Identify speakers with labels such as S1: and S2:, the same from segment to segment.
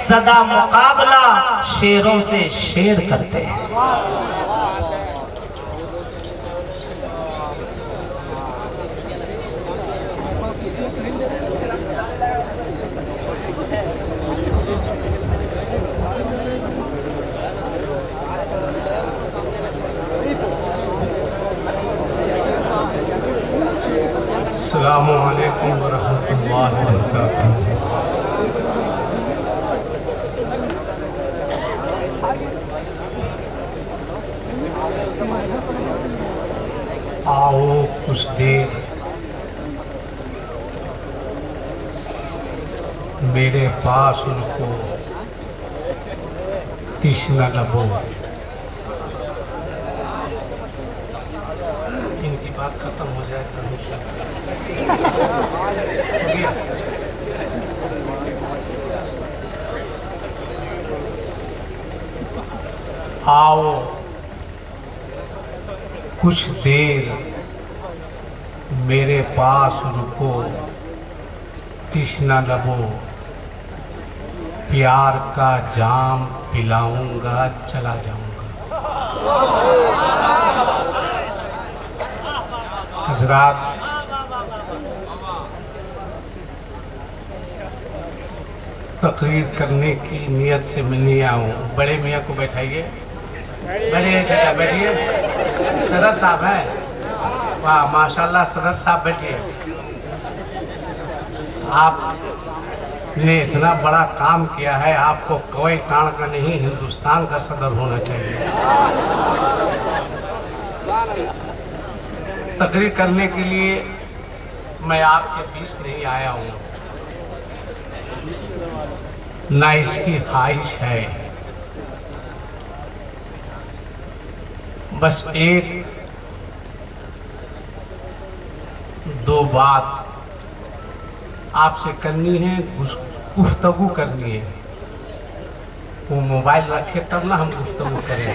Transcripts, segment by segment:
S1: सदा मुकाबला शेरों से शेर करते हैं।
S2: अस्सलामु अलैकुम वरहमतुल्लाहि वबरकातुहू। आओ कुछ देर मेरे पास उनको तृष्णा लबो। इनकी बात खत्म हो जाए तो आओ कुछ देर मेरे पास रुको, तृष्णा लबो, प्यार का जाम पिलाऊंगा, चला जाऊंगा। हजरात, तकरीर करने की नियत से मैं नहीं आया हूँ। बड़े मियाँ को बैठाइए, बैठिए चाचा, बैठिए। सदर साहब हैं, वाह माशाल्लाह, सदर साहब बैठिए। आपने इतना बड़ा काम किया है, आपको कोई-कान का नहीं, हिंदुस्तान का सदर होना चाहिए। तकरीर करने के लिए मैं आपके बीच नहीं आया हूँ, ना इसकी ख्वाहिश है। बस एक दो बात आपसे करनी है, गुफ्तगू करनी है। वो मोबाइल रखे तब ना हम गुफ्तगू करेंगे।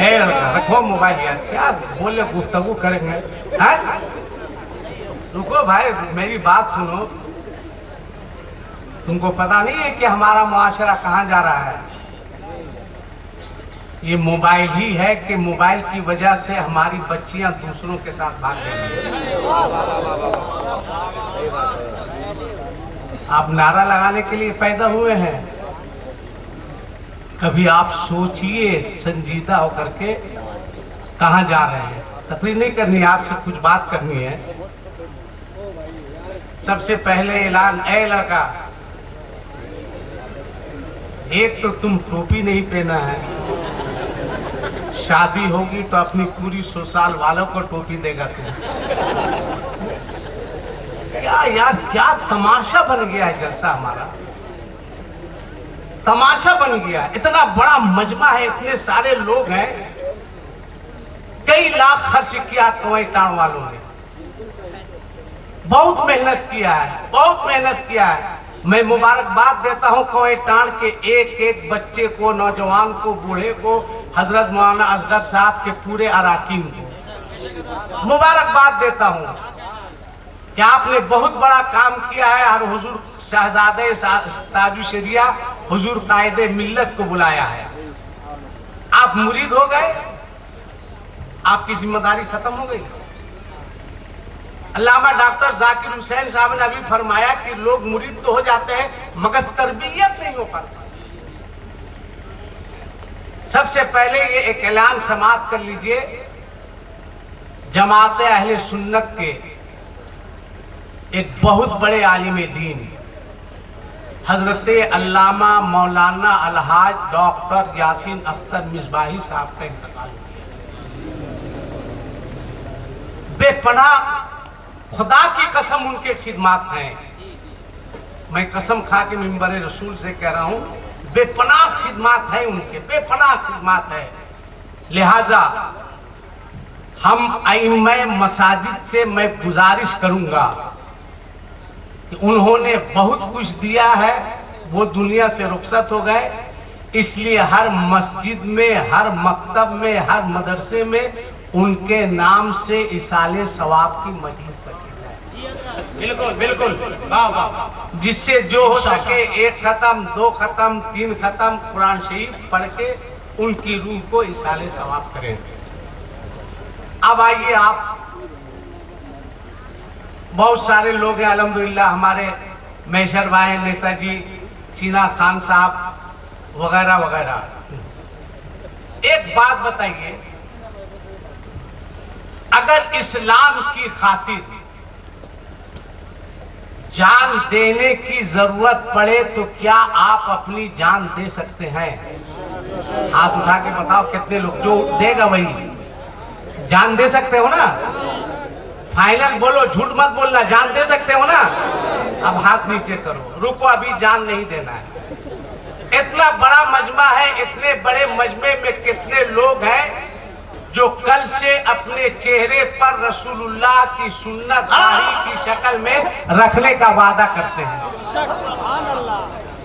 S2: ए लड़का, रखो मोबाइल यार, क्या बोले गुफ्तगू करेंगे? हैं? रुको भाई, मेरी बात सुनो। तुमको पता नहीं है कि हमारा मुआशरा कहाँ जा रहा है? ये मोबाइल ही है कि मोबाइल की वजह से हमारी बच्चियां दूसरों के साथ भाग रही हैं। आप नारा लगाने के लिए पैदा हुए हैं। कभी आप सोचिए संजीदा होकर के कहाँ जा रहे हैं। तकरीर नहीं करनी है, आपसे कुछ बात करनी है। सबसे पहले ऐलान, ए लड़का, एक तो तुम टोपी नहीं पहना है, शादी होगी तो अपनी पूरी ससुराल वालों को टोपी देगा तू। क्या यार, क्या तमाशा बन गया है जलसा हमारा, तमाशा बन गया। इतना बड़ा मजमा है, इतने सारे लोग हैं, कई लाख खर्च किया कवई टाण वालों ने, बहुत मेहनत किया है, बहुत मेहनत किया है। मैं मुबारकबाद देता हूँ कवई टाण के एक एक बच्चे को, नौजवान को, बूढ़े को, हजरत मौलाना असगर साहब के पूरे अराकीन को मुबारकबाद देता हूँ कि आपने बहुत बड़ा काम किया है। और हुजूर शहजादे ताजु शरिया, हुजूर कायदे मिल्लत को बुलाया है। आप मुरीद हो गए, आपकी जिम्मेदारी खत्म हो गई। अल्लामा डॉक्टर जाकिर हुसैन साहब ने अभी फरमाया कि लोग मुरीद तो हो जाते हैं मगर तरबियत नहीं हो पाती। सबसे पहले ये एक ऐलान समाप्त कर लीजिए, जमात अहले सुन्नत के एक बहुत बड़े आलिम दीन हजरत अल्लामा मौलाना अलहाज डॉक्टर यासीन अख्तर मिसबाही साहब का इंतकाल बेपनाह, खुदा की कसम उनके खिदमात हैं। मैं कसम खा के मिंबर रसूल से कह रहा हूं, बेपनाह खिदमात है उनके, बेपनाह खिदमात है। लिहाजा हम अइम्मा मसाजिद से मैं गुजारिश करूंगा कि उन्होंने बहुत कुछ दिया है, वो दुनिया से रुखसत हो गए, इसलिए हर मस्जिद में, हर मकतब में, हर मदरसे में उनके नाम से इसाले सवाब की मजलिस रखी जाए।
S1: बिल्कुल बिल्कुल।
S2: वाह वाह। जिससे जो हो सके 1 खत्म 2 खत्म 3 खत्म कुरान शरीफ पढ़ के उनकी रूह को इसाले सवाब करें। अब आइए आप, बहुत सारे लोग हैं अल्हम्दुलिल्लाह, हमारे मैशर भाई, नेताजी, चीना खान साहब वगैरह वगैरह। एक बात बताइए, अगर इस्लाम की खातिर जान देने की जरूरत पड़े तो क्या आप अपनी जान दे सकते हैं? हाथ उठा के बताओ कितने लोग, जो देगा वही। जान दे सकते हो ना? फाइनल बोलो, झूठ मत बोलना, जान दे सकते हो ना? अब हाथ नीचे करो, रुको, अभी जान नहीं देना है। इतना बड़ा मजमा है, इतने बड़े मजमे में कितने लोग हैं जो कल से अपने चेहरे पर रसूलुल्लाह की सुन्नत दाढ़ी की शक्ल में रखने का वादा करते हैं।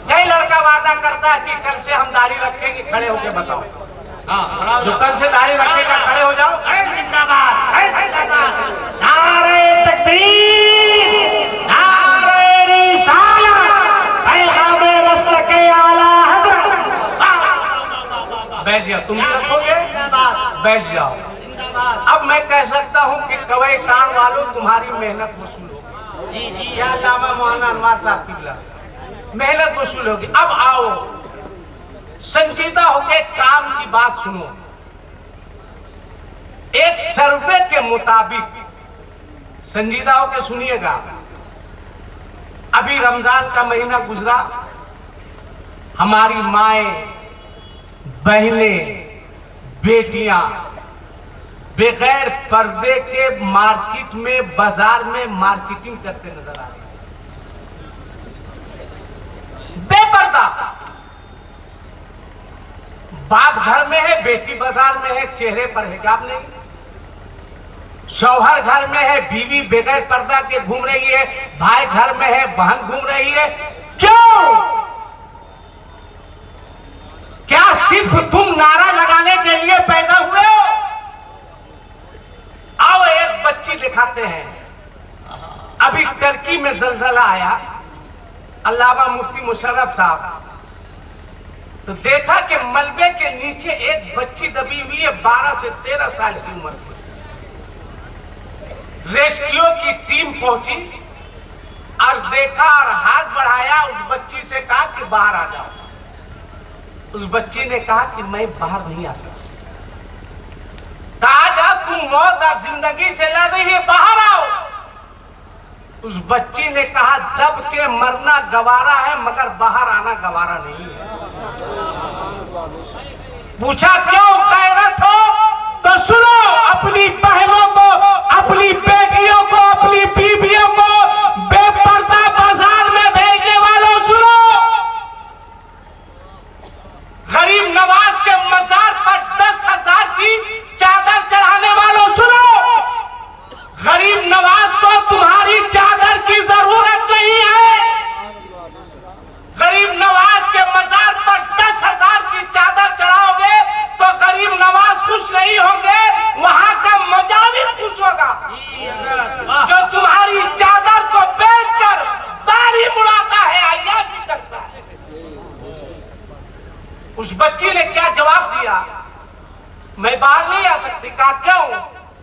S2: कई लड़का वादा करता है कि कल से हम दाढ़ी रखेंगे, खड़े होके बताओ। जो कल से दाढ़ी रखेगा खड़े हो जाओ।
S1: जिंदाबाद, जिंदाबाद। नारे तकबीर, नारे रिसालत, पैगामे मसलके आला हज़रत।
S2: बैठ जाओ, तुम भी रखोगे? बैठ जाओ। अब मैं कह सकता हूँ कि कवई तान वालों, तुम्हारी मेहनत वसूल होगी।
S1: जी जी।
S2: या अल्लामा मौलाना अनवार साहब किबला, मेहनत वसूल होगी। अब आओ, संजीदा होके काम की बात सुनो। एक सर्वे के मुताबिक, संजीदा होके सुनिएगा, अभी रमजान का महीना गुजरा, हमारी माएं, बहनें, बेटियां बगैर पर्दे के मार्केट में, बाजार में मार्केटिंग करते नजर आ रहे हैं। बेपर्दा, बाप घर में है, बेटी बाजार में है, चेहरे पर हिजाब नहीं। शौहर घर में है, बीवी बगैर पर्दा के घूम रही है, भाई घर में है, बहन घूम रही है। क्यों? क्या सिर्फ तुम नारा लगाने के लिए पैदा हुए हो? आओ एक बच्ची दिखाते हैं। अभी टर्की में जलजला आया, अल्लामा मुफ्ती मुशर्रफ साहब, तो देखा कि मलबे के नीचे एक बच्ची दबी हुई है, 12 से 13 साल की उम्र की। रेस्क्यू की टीम पहुंची और देखा और हाथ बढ़ाया, उस बच्ची से कहा कि बाहर आ जाओ। उस बच्ची ने कहा कि मैं बाहर नहीं आ सकती। कहा जा, तुम मौत और जिंदगी से लड़ रही है, बाहर आओ। उस बच्ची ने कहा, दब के मरना गवारा है मगर बाहर आना गवारा नहीं है। पूछा क्यों? गैरत हो तो सुनो, अपनी बहनों को, अपनी बेटियों को, अपनी बीवियों को बेपर्दा बाजार में भेजने वालों सुनो। गरीब नवाज के मजार पर 10,000 की चादर चढ़ाने वालों सुनो। गरीब नवाज को तुम्हारी चादर की जरूरत नहीं है। गरीब नवाज के मजार पर 10,000 की चादर चढ़ाओगे तो गरीब नवाज खुश नहीं होंगे, वहां का मुजाहिर खुश होगा जो तुम्हारी चादर को बेचकर दाढ़ी मुड़ाता है, अय्याशी करता है। उस बच्ची ने क्या जवाब दिया? मैं बाहर नहीं आ सकती। कहा क्यों?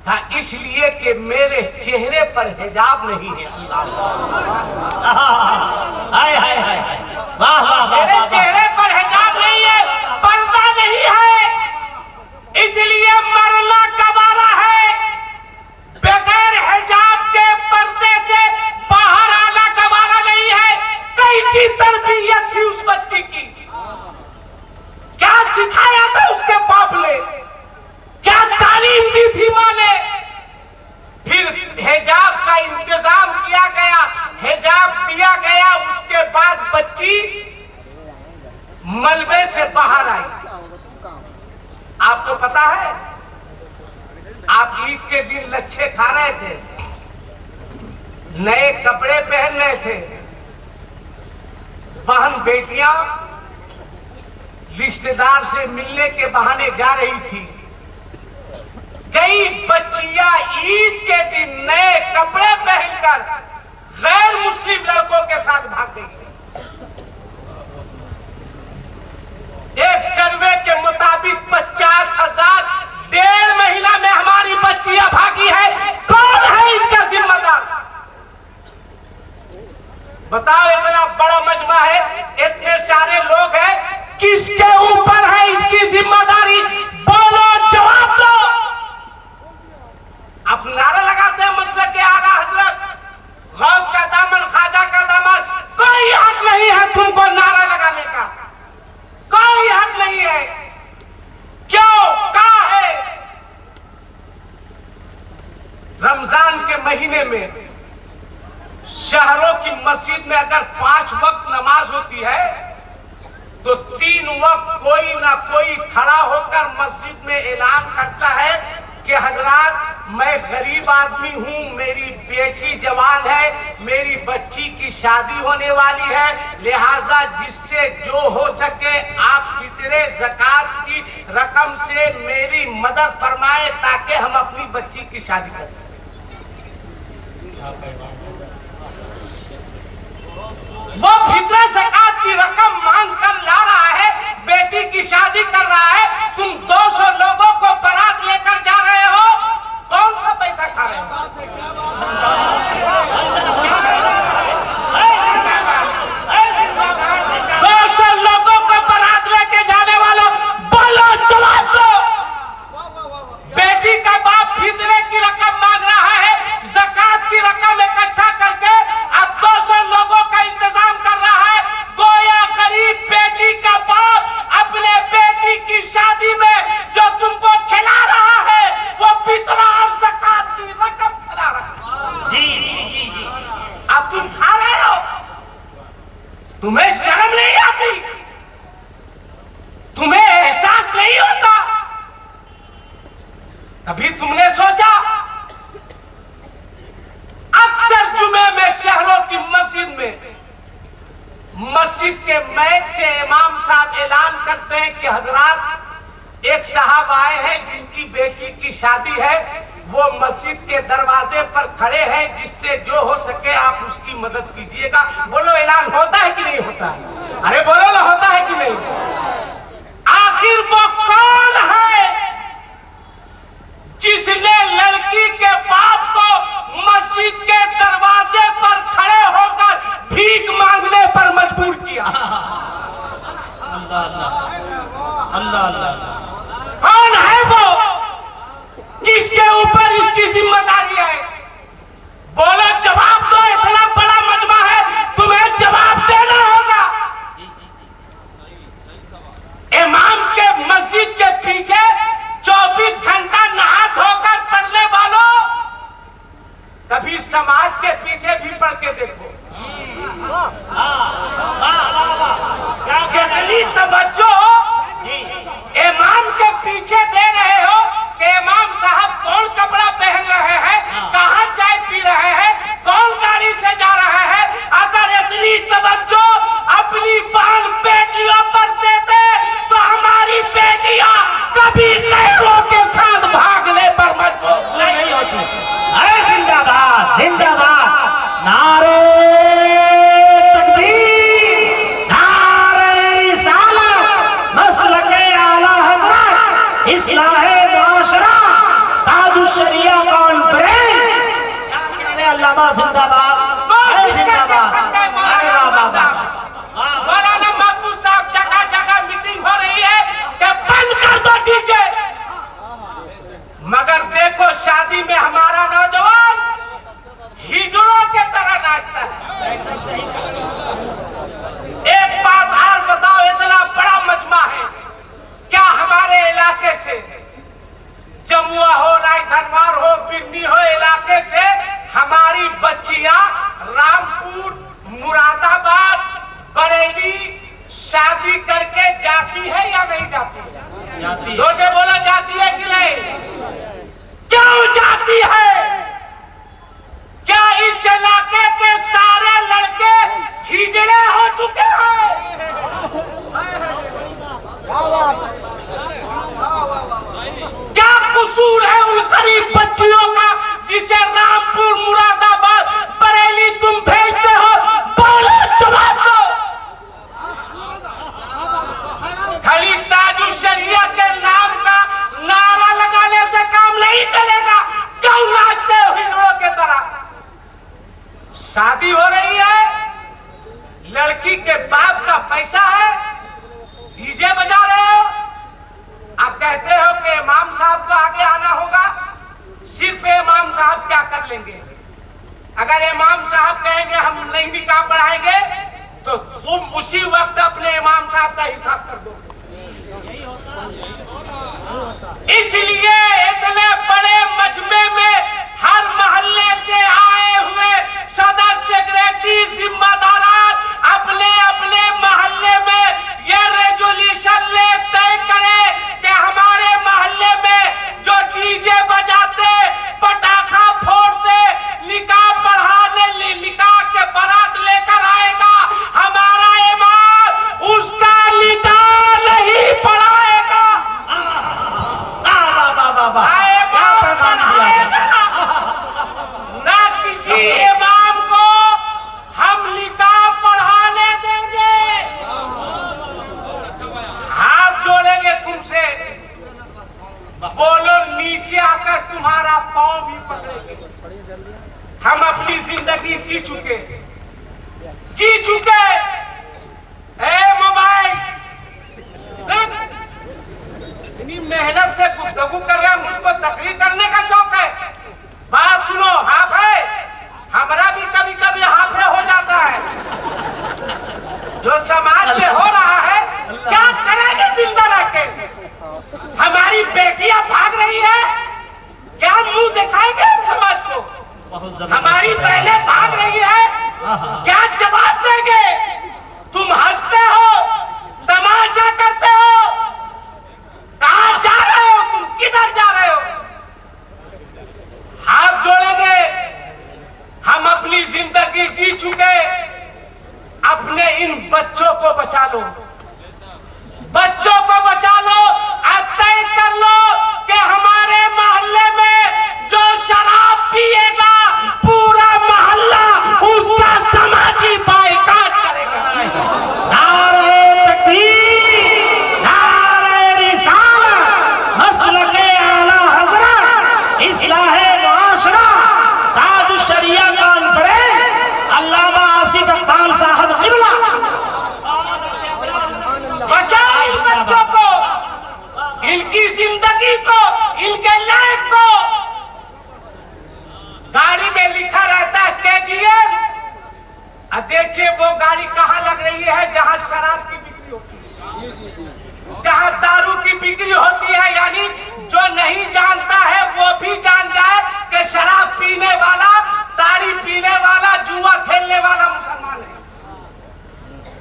S2: कहा इसलिए कि मेरे चेहरे पर हिजाब नहीं है।
S1: हाय हाय हाय, वाह वाह,
S2: मेरे चेहरे पर हिजाब नहीं है, पर्दा नहीं है, इसलिए मरना गवारा है। बगैर हिजाब के पर्दे से बाहर आना गवारा नहीं है। कैसी तरबियत थी उस बच्ची की? क्या सिखाया था उसके बाप ने? क्या तालीम दी थी माँ ने? फिर हिजाब का इंतजाम किया गया, हिजाब दिया गया, उसके बाद बच्ची मलबे से बाहर आई। आपको पता है, आप ईद के दिन लच्छे खा रहे थे, नए कपड़े पहन रहे थे, बहन बेटियां रिश्तेदार से मिलने के बहाने जा रही थी। कई बच्चियां ईद के दिन नए कपड़े पहनकर गैर मुस्लिम लड़कों के साथ भाग गई। एक सर्वे के मुताबिक 50,000 1.5 महीना में हमारी बच्चियां भागी है। कौन है इसका जिम्मेदार? बताओ, इतना बड़ा मजमा है, इतने सारे लोग हैं, किसके ऊपर है इसकी जिम्मेदारी? बोलो, जवाब दो। आप नारा लगाते हैं मसलक के आला हजरत, गौस का दामन, ख्वाजा का दामन, कोई हक नहीं है तुमको नारा लगाने का, कोई हक नहीं है। क्यों? कहाँ है? रमजान के महीने में शहरों की मस्जिद में अगर 5 वक्त नमाज होती है तो 3 वक्त कोई ना कोई खड़ा होकर मस्जिद में ऐलान करता है कि हजरात, मैं गरीब आदमी हूँ, मेरी बेटी जवान है, मेरी बच्ची की शादी होने वाली है, लिहाजा जिससे जो हो सके आप फितरे ज़कात की रकम से मेरी मदद फरमाए ताकि हम अपनी बच्ची की शादी कर सकें। वो फितरा ज़कात की रकम मांग कर ला रहा है, बेटी की शादी कर रहा है, तुम 200 लोगों को बारात लेकर जा रहे हो, कौन सा पैसा खा रहे हो? 200 लोगों को बारात लेके जाने वालों, बोलो, जवाब दो। बेटी का बाप फितरे की रकम मांग रहा है, ज़कात की रकम इकट्ठा करके अब 200 लोगों का इंतजाम कर रहा है। गोया गरीब बेटी का बाप अपने बेटी की शादी में जो तुमको खिला रहा है वो फितरा और ज़कात की रकम खिला रहा है।
S1: जी जी जी जी।
S2: अब तुम खा रहे हो, तुम्हें शर्म नहीं आती? तुम्हें एहसास नहीं होता? कभी तुमने सोचा? अक्सर जुमे में शहरों की मस्जिद में, मस्जिद के मैक से इमाम साहब ऐलान करते हैं कि हजरात, एक साहब आए हैं जिनकी बेटी की शादी है, वो मस्जिद के दरवाजे पर खड़े हैं, जिससे जो हो सके आप उसकी मदद कीजिएगा। बोलो, ऐलान होता है कि नहीं होता है? अरे बोलो ना, होता है कि नहीं? आखिर वो कौन है जिसने लड़की के बाप को मस्जिद के दरवाजे पर खड़े होकर भीख मांगने पर मजबूर किया?
S1: अल्लाह अल्लाह अल्लाह अल्लाह।
S2: कौन है वो? किसके ऊपर इसकी जिम्मेदारी है? बोलो, जवाब दो। इतना बड़ा मजमा है, तुम्हें जवाब देना होगा। इमाम के मस्जिद के पीछे 24 घंटा नहा धोकर पढ़ने वालों, कभी समाज के पीछे भी पढ़ के देखो। जितनी तवज्जो इमाम के पीछे दे रहे हो कि इमाम साहब कौन कपड़ा पहन रहे हैं, कहाँ चाय पी रहे हैं, कौन गाड़ी से जा रहे हैं, अगर इतनी तवज्जो अपनी बाल बेटियों पर देते तो हमारी बेटियां कभी गैरों के साथ भागने पर मजबूर नहीं होती।
S1: अरे जिंदाबाद जिंदाबाद, नारे तकबीर, नारे रिसालत, मसलके आला हजरत, इस्लाहे मुआशरा, ताजुश शरिया कॉन्फ्रेंस। अल्लामा जिंदाबाद, जिंदाबाद।
S2: मौलाना महफूज साहब, जगह जगह मीटिंग हो रही है कि बंद कर दो डीजे, मगर देखो शादी में हमारा नौजवान हिजड़ों के तरह नाचता है। एक बात और बताओ, इतना बड़ा मजमा है, क्या हमारे इलाके से, जमुआ हो, राजधनवार हो, बिन्नी हो, इलाके से हमारी बच्चियां रामपुर, मुरादाबाद, बरेली शादी करके जाती है या नहीं जाती है?
S1: जाती।
S2: जोर से बोला, जाती है कि नहीं? क्यों जाती है? क्या इस इलाके के सारे लड़के हिजड़े हो चुके हैं? क्या कसूर है उन गरीब बच्चियों का जिसे रामपुर, मुरादाबाद, बरेली तुम साहब को आगे आना होगा। सिर्फ इमाम साहब क्या कर लेंगे? अगर इमाम साहब कहेंगे हम नहीं निकाह पढ़ाएंगे तो तुम उसी वक्त अपने इमाम साहब का हिसाब कर दो। इसलिए इतने बड़े मजमे में हर मोहल्ले से आए हुए सदर सेक्रेटरी जिम्मेदार अपने अपने मोहल्ले में ये रेजोल्यूशन ले तय करे कि हमारे मोहल्ले में जो डीजे बजाते, पटाखा फोड़ते, निकाह पढ़ाने, निकाह के बारात लेकर आएगा, हमारा इमाम उसका निकाह नहीं पढ़ाएगा। ना किसी इमाम को हम निकाह पढ़ाने देंगे। हाथ जोड़ेंगे तुमसे, बोलो नीचे आकर तुम्हारा पांव भी पकड़ेंगे। हम अपनी जिंदगी जी चुके। मोबाइल इतनी मेहनत से गुफ्तगू कर रहे हैं, मुझको तकरीर करने का शौक है। बात सुनो, हाफ है, हमारा भी कभी कभी हाफे हो जाता है। जो समाज में हो रहा है क्या करेंगे जिंदा रह के? हमारी बेटियां भाग रही है, क्या मुंह दिखाएंगे हम समाज को? हमारी बहनें भाग रही है, क्या जवाब देंगे? तुम हंसते हो, तमाशा करते हो, कहां जा रहे हो? तुम किधर जा रहे हो? हाथ जोड़ेंगे। हम अपनी जिंदगी जी चुके, अपने इन बच्चों को बचा लो, बच्चों को बचा लो। तय कर लो कि हमारे मोहल्ले में जो शराब पिएगा पूरा मोहल्ला उसका समाजी बाइकाट करेगा।
S1: नारे तकबीर, नारे रिसालत, मसलके आला हज़रत, इस्लाहे मुआशरा, ताज शरिया कॉन्फ्रेंस, अल्लामा आसिफ इकबाल साहब क़िबला।
S2: बचाओ इन बच्चों को, इनकी जिंदगी को, इनके लाइफ को। गाड़ी में लिखा रहता है KGL, देखिए वो गाड़ी कहाँ लग रही है? जहाँ शराब की बिक्री होती है, जहाँ दारू की बिक्री होती है। यानी जो नहीं जानता है वो भी जान जाए कि शराब पीने वाला, ताड़ी पीने वाला, जुआ खेलने वाला मुसलमान है।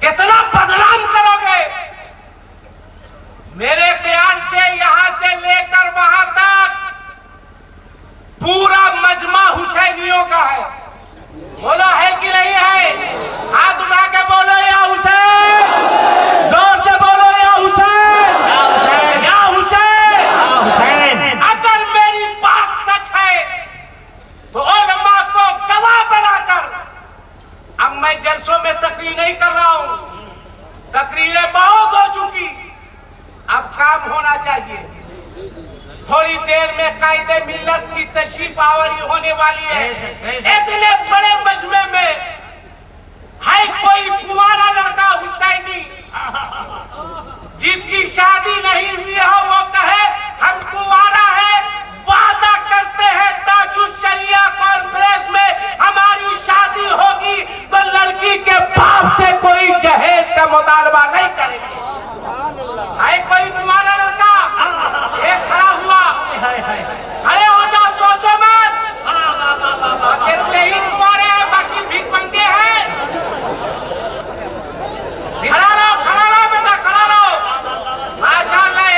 S2: कितना बदनाम करोगे? मेरे ख्याल से यहां से लेकर वहां तक पूरा मजमा हुसैनियों का है। बोलो है कि नहीं है? हाथ उठा के बोलो या हुसैन, जोर से बोलो या हुसैन, या हुसैन, या हुसैन, या हुसैन। अगर मेरी बात सच है तो उलमा को गवाह बनाकर, अब मैं जलसों में तकरीर नहीं कर रहा हूं, तकरीरें बहुत हो चुकी, अब काम होना चाहिए। थोड़ी देर में कायदे मिल्लत की तशरीफ आवरी होने वाली है। इतने बड़े मजमे में है कोई कुंवारा लड़का हुसैनी जिसकी शादी नहीं हुई हो, वो कहे हम कुंवारा है, वादा करते हैं ताजुल शरिया कॉन्फ्रेंस में हमारी शादी होगी तो लड़की के बाप से कोई जहेज का मुतालबा नहीं करेंगे। है कोई तुम्हारा लड़का एक खड़ा हुआ, खड़े हो जाओ, सोचो मत, सिर्फ नहीं तुम्हारे हैं, बाकी भीख मंगे हैं। खड़ा रहो बेटा, खड़ा रहो। माशाअल्लाह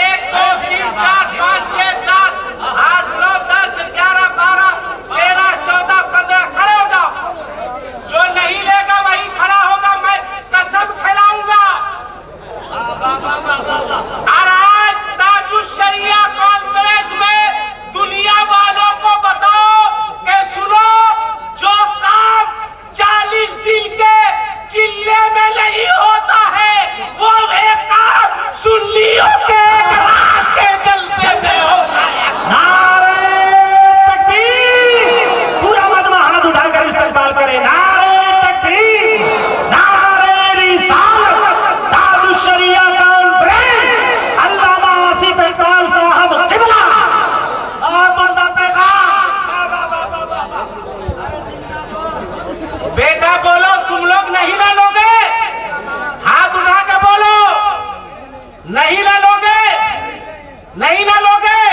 S2: नहीं ना लोगे,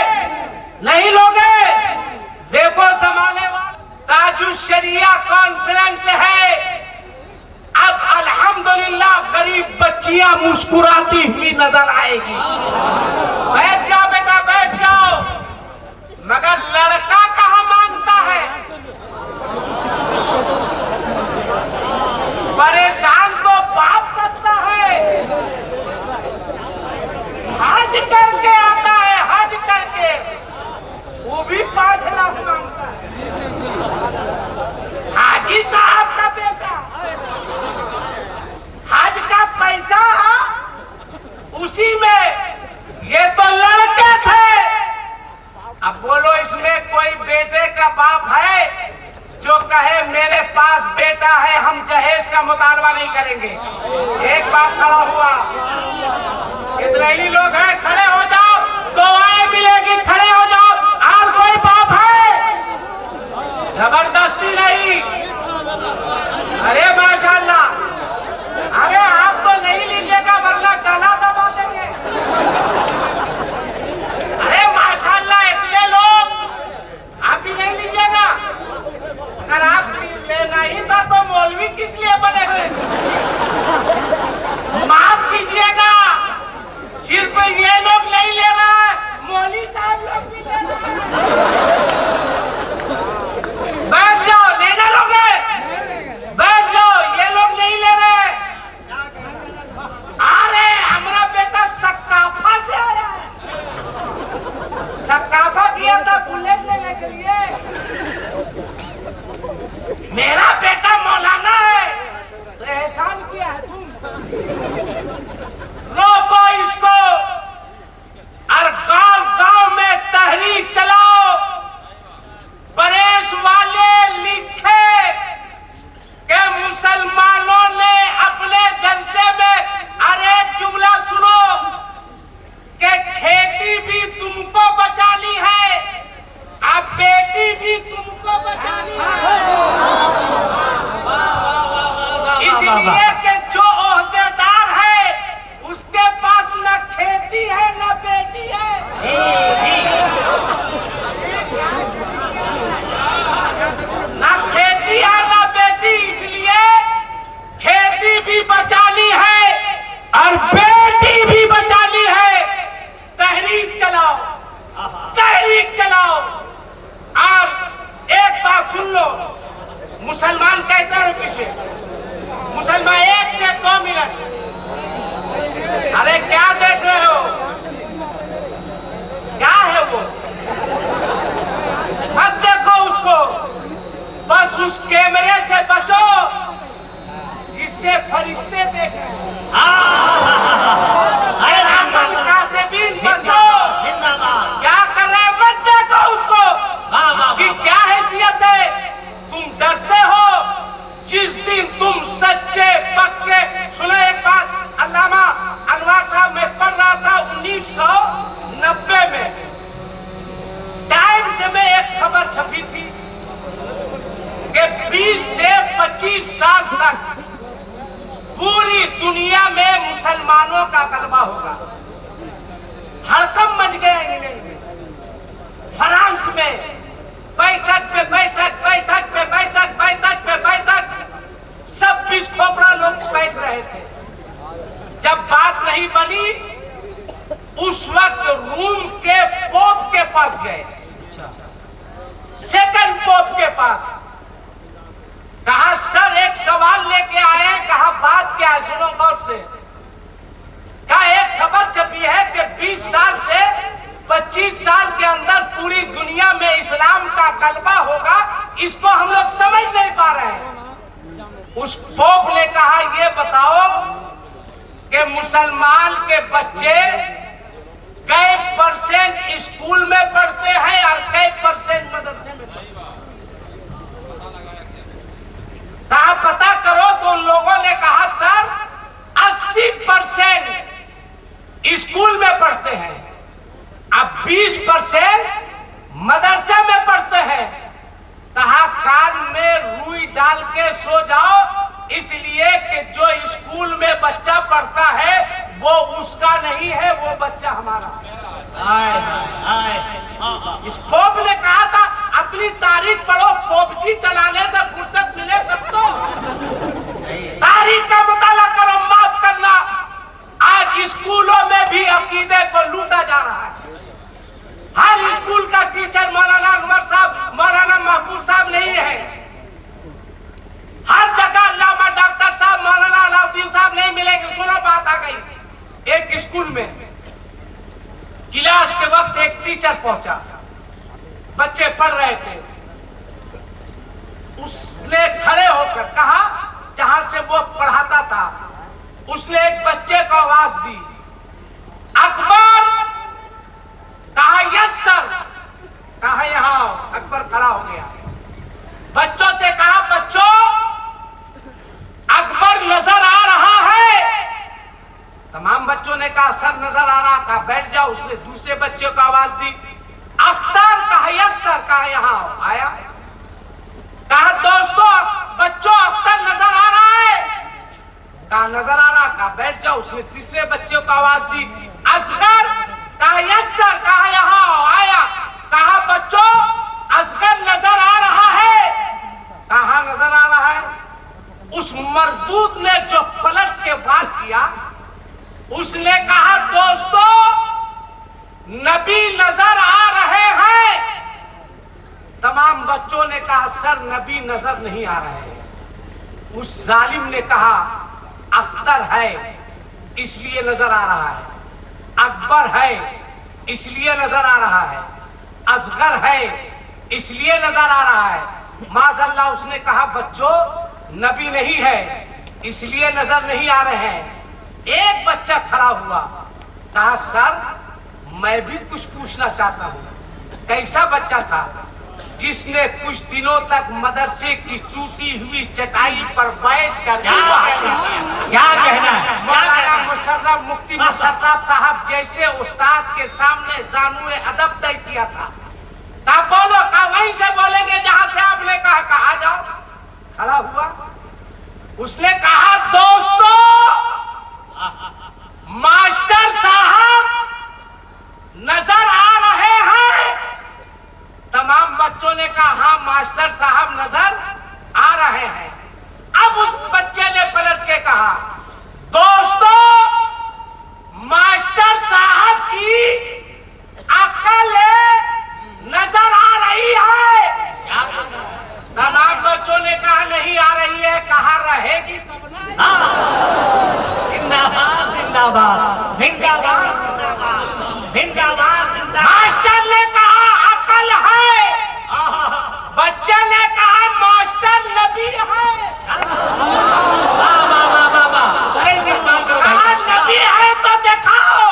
S2: नहीं लोगे। देखो संभाले वाला ताजुशरिया कॉन्फ्रेंस है। अब अल्हम्दुलिल्लाह गरीब बच्चियां मुस्कुराती हुई नजर आएगी। बैठ जाओ बेटा, बैठ जाओ। मगर लड़का कहाँ मांगता है? परेशान तो बाप करता है। हज करके आता है, हज करके, वो भी 5 लाख मांगता है। हाजी साहब का बेटा हज का पैसा उसी में, ये तो लड़के थे। अब बोलो इसमें कोई बेटे का बाप है जो कहे मेरे पास बेटा है, हम जहेज का मुतालबा नहीं करेंगे? एक बाप खड़ा हुआ, कितने ही लोग हैं, खड़े हो जाओ, दुआएं मिलेगी, खड़े हो जाओ। और कोई बाप है? जबरदस्ती नहीं। अरे माशाल्लाह, अरे आप तो नहीं लीजिएगा वरना गला दबा देंगे। अरे माशाल्लाह, इतने लोग, आप भी नहीं लीजिएगा? अगर आप लेना ही था तो मौलवी किस लिए बने थे? माफ कीजिएगा, सिर्फ ये लोग नहीं ले रहा है, मौलवी साहब लोग भी ले रहे हैं। बैठ जाओ, लेना लोगे? बैठ जाओ, ये लोग नहीं ले रहे। अरे हमारा बेटा सकाफा से आया है, सकाफा किया था बुलेट लेने के लिए। मेरा बेटा मौलाना है, तो एहसान किया है तुम। रोको इसको और गांव-गांव में तहरीक चलाओ। प्रेस वाले लिखे कि मुसलमानों ने अपने जलसे में, अरे जुमला सुनो, कि खेती भी तुमको बचानी है, अब बेटी भी तुमको बचानी है। इसलिए कि जो ओहदेदार है उसके पास न खेती है न बेटी है। न खेती है न बेटी, इसलिए खेती भी बचानी है और बेटी भी बचानी है। तहरीक चलाओ, तहरीक चलाओ। और एक बात सुन लो, मुसलमान कहते हैं किसे? मुसलमान 1 से 2 मिनट। अरे क्या देख रहे हो? क्या है वो? मत देखो उसको, बस उस कैमरे से बचो जिससे फरिश्ते देखें। बचो, क्या कर रहे हैं? मत देखो उसको, उसकी क्या हैसियत है? तुम डरते हो जिस दिन तुम सच्चे पक्के। सुनो एक बात, अल्लामा अनवर साहब में पढ़ रहा था 1990 में, टाइम्स में एक खबर छपी थी कि 20 से 25 साल तक पूरी दुनिया में मुसलमानों का गलबा होगा। हड़कंप मच गया इंग्लैंड में, फ्रांस में, बैठक पे बैठक, बैठक पे बैठक, बैठक पे बैठक, सब बीस खोपड़ा लोग बैठ रहे थे। जब बात नहीं बनी, उस वक्त रूम के पोप के पास गए, सेकंड पोप के पास। कहा सर एक सवाल लेके आए। कहा बात क्या है? सुनो गौर से। कहा एक खबर छपी है कि 20 साल से 25 साल के अंदर पूरी दुनिया में इस्लाम का गलबा होगा, इसको हम लोग समझ नहीं पा रहे हैं। उस पोप ने कहा ये बताओ कि मुसलमान के बच्चे कई % स्कूल में पढ़ते हैं और कई % मदरसे में पढ़ते हैं? कहा पता करो। तो उन लोगों ने कहा सर 80% स्कूल में पढ़ते हैं, अब 20% मदरसे में पढ़ते हैं। कहा कान में रुई डाल के सो जाओ, इसलिए कि जो स्कूल में बच्चा पढ़ता है वो उसका नहीं है, वो बच्चा हमारा है। इस पोप ने कहा था अपनी तारीख पढ़ो, पोप जी चलाने से फुर्सत मिले तब तो। तारीख का मुताला करो, माफ करना। आज स्कूलों में भी अकीदे को लूटा जा रहा है। हर स्कूल का टीचर मौलाना अनवर साहब, मौलाना महफूज साहब नहीं है। हर जगह अल्लामा डॉक्टर साहब, मौलाना अलाउद्दीन साहब नहीं मिलेंगे। सुनो, बात आ गई। एक स्कूल में क्लास के वक्त एक टीचर पहुंचा, बच्चे पढ़ रहे थे। उसने खड़े होकर कहा, जहां से वो पढ़ाता था, उसने एक बच्चे को आवाज दी, अकबर। कहा यस सर। कहा यहां आओ। अकबर खड़ा हो गया। बच्चों से कहा, बच्चों अकबर नजर आ रहा है। तमाम बच्चों ने कहा सर नजर आ रहा। कहा बैठ जाओ। उसने दूसरे बच्चे को आवाज दी, अख्तर। कहा यस सर। कहा यहां आओ। आया। कहा दोस्तों बच्चों अख्तर नजर आ रहा है। कहा नजर आ रहा। कहा बैठ जाओ। उसने तीसरे बच्चे को आवाज दी, असगर। कहा यस सर। कहा यहां आओ। आया। कहा बच्चों असगर नजर आ रहा है। कहा नजर आ रहा है। उस मरदूद ने जो पलट के वार किया, उसने कहा दोस्तों नबी नजर आ रहे हैं। तमाम बच्चों ने कहा सर नबी नजर नहीं आ रहे हैं। उस जालिम ने कहा अख्तर है इसलिए नजर आ रहा है, अकबर है इसलिए नजर आ रहा है, असगर है इसलिए नजर आ रहा है। माज़अल्लाह उसने कहा बच्चों नबी नहीं है इसलिए नजर नहीं आ रहे हैं। एक बच्चा खड़ा हुआ, कहा सर मैं भी कुछ पूछना चाहता हूँ। कैसा बच्चा था? जिसने कुछ दिनों तक मदरसे की टूटी हुई चटाई पर बैठकर
S1: क्या कहना है?
S2: मौलाना मुशर्रफ, मुफ्ती मुशर्रफ साहब जैसे उस्ताद के सामने जानूए अदब तय किया था। कहा बोलो। कहा वहीं से बोलेंगे जहां से आपने कहा। कहा आ जाओ। खड़ा हुआ। उसने कहा दोस्तों मास्टर साहब नजर आ रहे हैं। तमाम बच्चों ने कहा हाँ मास्टर साहब नजर आ रहे हैं। अब उस बच्चे ने पलट के कहा दोस्तों मास्टर साहब की अकल नजर आ रही है। तमाम बच्चों ने कहा नहीं आ रही है। कहा रहेगी तब ना।
S1: जिंदाबाद जिंदाबाद जिंदाबाद जिंदाबाद जिंदाबाद।
S2: मास्टर ने कहा अकल है। बच्चे ने कहा मास्टर नबी है।
S1: अरे इस्तेमाल करो भाई।
S2: कहा नबी है तो दिखाओ।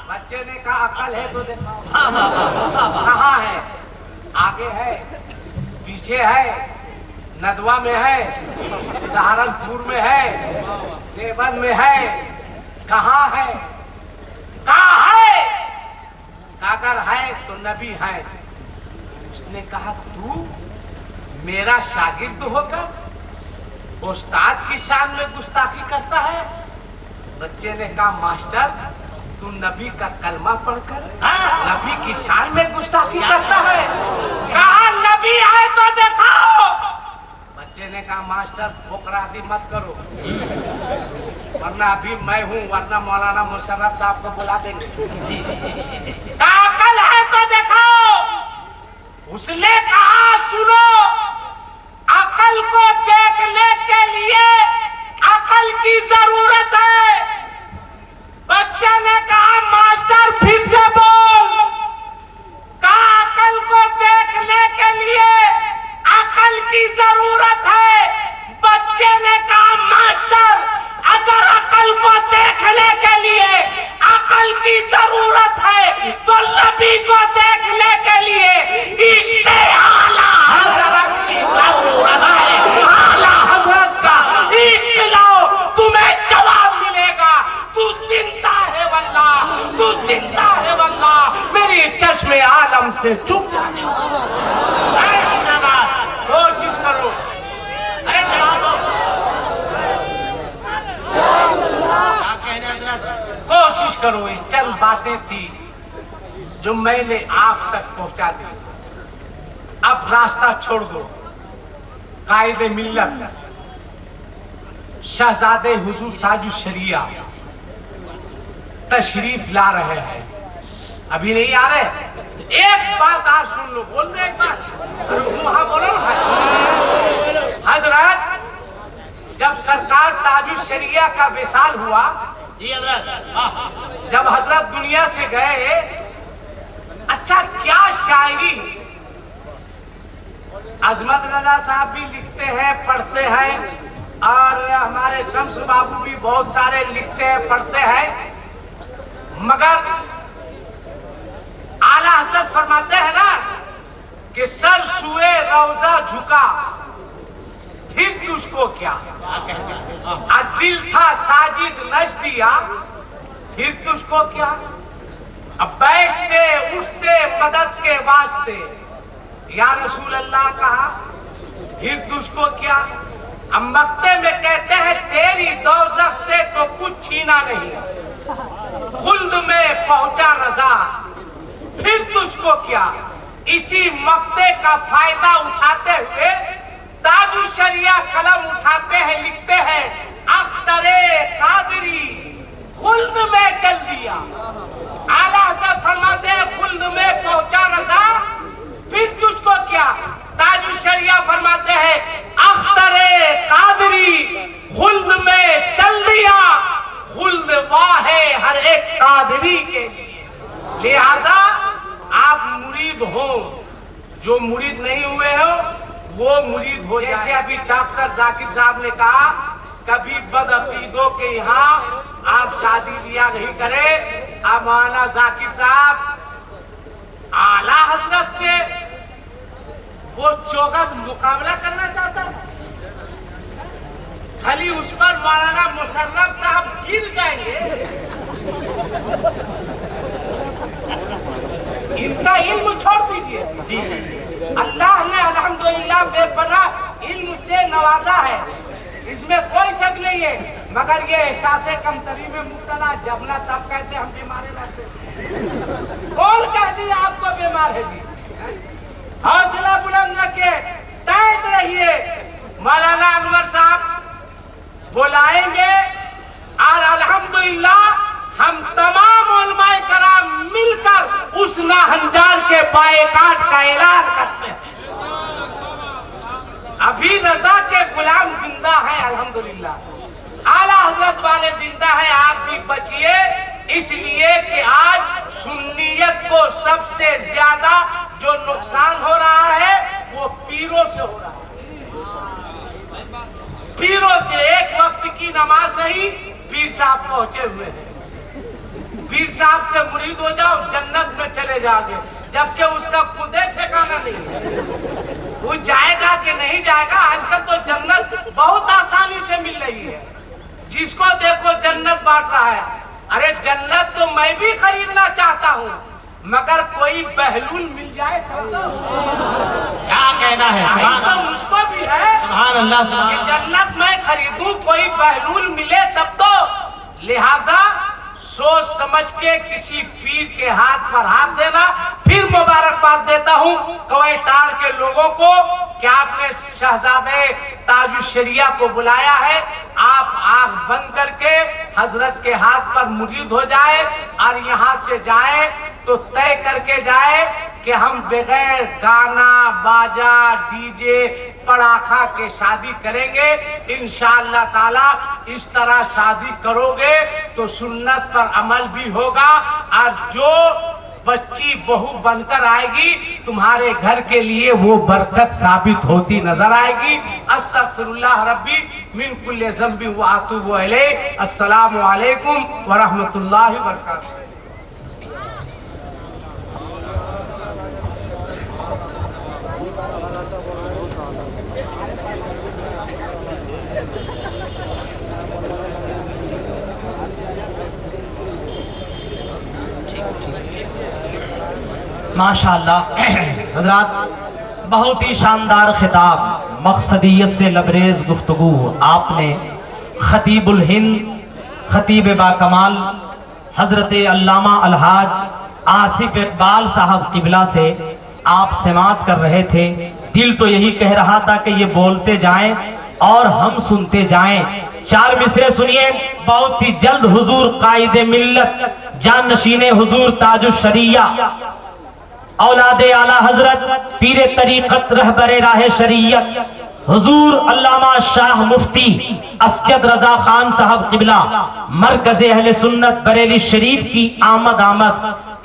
S2: बच्चे ने कहा अकल है तो दिखाओ। कहाँ है? आगे है, पीछे है, नदवा में है, सहारनपुर में है, देवबंद में है। कहाँ है? कहाँ है? अगर है तो नबी है। उसने कहा तू मेरा शागिर्द होकर उस्ताद की शान में गुस्ताखी करता है। बच्चे ने कहा मास्टर तू नबी का कलमा पढ़कर नबी की शान में गुस्ताखी करता है। कहा नबी है तो दिखाओ। बच्चे ने कहा मास्टर बुकरादी मत करो, वरना अभी मैं हूँ, वरना मौलाना मुशर्रफ साहब को बुला देंगे। कहा अकल है तो दिखाओ। उसने कहा सुनो अकल को देखने के लिए अकल की जरूरत है। बच्चे ने कहा मास्टर फिर से बोल। कहा अकल को देखने के लिए अकल की जरूरत है। बच्चे ने कहा मास्टर अगर अकल को देखने के लिए अकल की जरूरत है तो नबी को देखने के लिए इश्क़ आला हज़रत की जरूरत है। आला हज़रत का इश्क़ लाओ तुम्हें जवाब मिलेगा। तू जिंदा है वल्लाह, तू जिंदा है वल्लाह। मेरी चश्मे आलम से चुप जाने कोशिश करो।
S1: अरे जवाब दो। क्या कहना है हजरत?
S2: कोशिश करो। ये चंद बातें थी जो मैंने आप तक पहुंचा दी। अब रास्ता छोड़ दो। कायदे मिल्लत शहजादे हुजूर ताजु शरिया तशरीफ ला रहे हैं। अभी नहीं आ रहे तो एक बात आज सुन लो। बोल दो एक बात। वहां बोलो हजरत, जब सरकार ताजु शरिया का विशाल हुआ
S1: जी हजरत,
S2: जब हजरत दुनिया से गए, अच्छा क्या शायरी अजमत रजा साहब भी लिखते हैं, पढ़ते हैं, और हमारे शम्स बाबू भी बहुत सारे लिखते हैं, पढ़ते हैं, मगर आला हजरत फरमाते हैं ना कि सर सुए रोजा झुका फिर तुझको क्या, दिल था साजिद नच दिया फिर तुझको क्या। अब बैठते उठते मदद के वास्ते या रसूल अल्लाह कहा फिर तुझको क्या। अब मक्ते में कहते हैं तेरी दोज़ख से तो कुछ छीना नहीं, खुल्द में पहुंचा रजा फिर तुझको क्या। इसी मक्ते का फायदा उठाते हुए ताजु शरिया कलम उठाते हैं, लिखते हैं अख्तरे कादरी खुल्द में चल दिया। आला हज़रत फरमाते हैं खुल्द में पहुंचा रजा फिर तुझको क्या। ताजु शरिया फरमाते हैं अख्तरे कादरी खुल्द में चल दिया, खुल्द वाहे हर एक कादरी के लिए। लिहाजा आप मुरीद हो, जो मुरीद नहीं हुए हो वो मुरीद हो। जैसे अभी डॉक्टर जाकिर साहब ने कहा कभी बदअकीदों के यहाँ आप शादी ब्याह नहीं करें। अब मौलाना जाकिर साहब आला हजरत से वो चौगत मुकाबला करना चाहता है, खाली उस पर मौलाना मुशर्रफ साहब गिर जाएंगे। इनका इल्म छोड़ दीजिए जी। अल्लाह ने अल्हम्दुलिल्लाह बेपनाह इल्म से नवाजा है, इसमें कोई शक नहीं है, मगर ये एहसास कमतरी में मुब्तला जबना तब कहते हम बीमार रहते। कौन कह दिया आपको बीमार है जी। हौसला बुलंद रखिए, टाइट रहिए। मौलाना अनवर साहब बुलाएंगे और अल्हम्दुलिल्लाह हम तमाम उलमाए कराम मिलकर उस नाहंजार के बायकाट का ऐलान करते हैं। अभी रजा के गुलाम जिंदा है अल्हम्दुलिल्लाह, आला हजरत वाले जिंदा है। आप भी बचिए, इसलिए कि आज सुन्नियत को सबसे ज्यादा जो नुकसान हो रहा है वो पीरों से हो रहा है। पीरों से एक वक्त की नमाज नहीं, पीर साहब पहुंचे हुए हैं। पीर साहब से मुरीद हो जाओ जन्नत में चले जाओगे, जबकि उसका खुदे ठिकाना नहीं है। वो जाएगा कि नहीं जाएगा। आजकल तो जन्नत बहुत आसानी से मिल रही है, जिसको देखो जन्नत बांट रहा है। अरे जन्नत तो मैं भी खरीदना चाहता हूँ, मगर कोई बहलूल मिल जाए तब तो।
S1: क्या कहना है।
S2: तो मुझको भी है
S1: सुभान अल्लाह, सुभान
S2: कि जन्नत मैं खरीदूं, कोई बहलूल मिले तब तो। लिहाजा सोच समझ के किसी पीर के हाथ पर हाथ देना। फिर मुबारकबाद देता हूँ कवैटार के लोगों को कि आपने शहजादे ताजु शरिया को बुलाया है। आप आंख बंद करके हजरत के हाथ पर मुरीद हो जाए और यहाँ से जाए तो तय करके जाए कि हम बगैर गाना बाजा डीजे पड़ाखा के शादी करेंगे। इंशाअल्लाह ताला इस तरह शादी करोगे तो सुन्नत पर अमल भी होगा, और जो बच्ची बहू बनकर आएगी तुम्हारे घर के लिए वो बरकत साबित होती नजर आएगी। अस्तगफिरुल्लाह रब्बी मिन कुल्li ज़ंबि व अतूबु इलैहि। अस्सलामु अलैकुम व रहमतुल्लाहि व बरकातहू।
S1: माशाअल्लाह हजरात, बहुत ही शानदार खिताब, मकसदियत से लबरेज गुफ्तगू आपने खतीबुल हिंद खतीब बाकमाल हजरत अल्लामा अलहाज आसिफ इकबाल साहब किबला से आप समात कर रहे थे। दिल तो यही कह रहा था कि ये बोलते जाएं और हम सुनते जाएं। 4 मिसरे सुनिए, बहुत ही जल्द हुजूर कायदे मिल्लत जान नशीने हुजूर ताजुश शरिया औलादे आला हजरत पीरे तरीकत रहबरे राह शरीयत हुजूर अल्लामा शाह मुफ्ती असजद रजा खान साहब किबला मरकज़े अहले सुन्नत बरेली शरीफ की आमद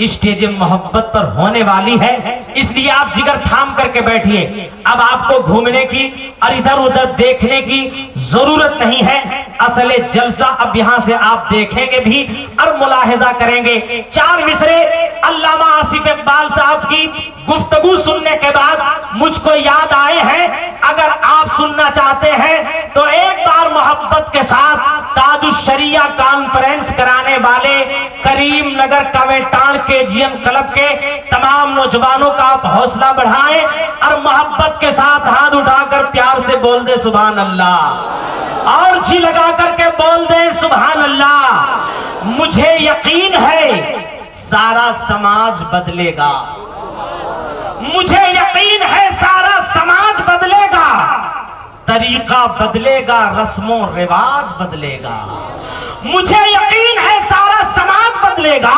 S1: स्टेज मोहब्बत पर होने वाली है। इसलिए आप जिगर थाम करके बैठिए। अब आपको घूमने की और इधर उधर देखने की जरूरत नहीं है। असले जलसा अब यहाँ से आप देखेंगे भी और मुलाहिजा करेंगे। 4 मिसरे अल्लामा आसिफ इकबाल साहब की गुफ्तगू सुनने के बाद मुझको याद आए हैं। अगर आप सुनना चाहते हैं तो एक बार मोहब्बत के साथ ताजुश शरिया कॉन्फ्रेंस कराने वाले करीम नगर कवेटान के जीएम क्लब के तमाम नौजवानों का आप हौसला बढ़ाएं और मोहब्बत के साथ हाथ उठाकर प्यार से बोल दे सुभान अल्लाह और जी लगा करके बोल दे सुभान अल्लाह। मुझे यकीन है सारा समाज बदलेगा, मुझे यकीन है सारा समाज बदलेगा, तरीका बदलेगा, रस्मों रिवाज बदलेगा। मुझे यकीन है सारा समाज बदलेगा,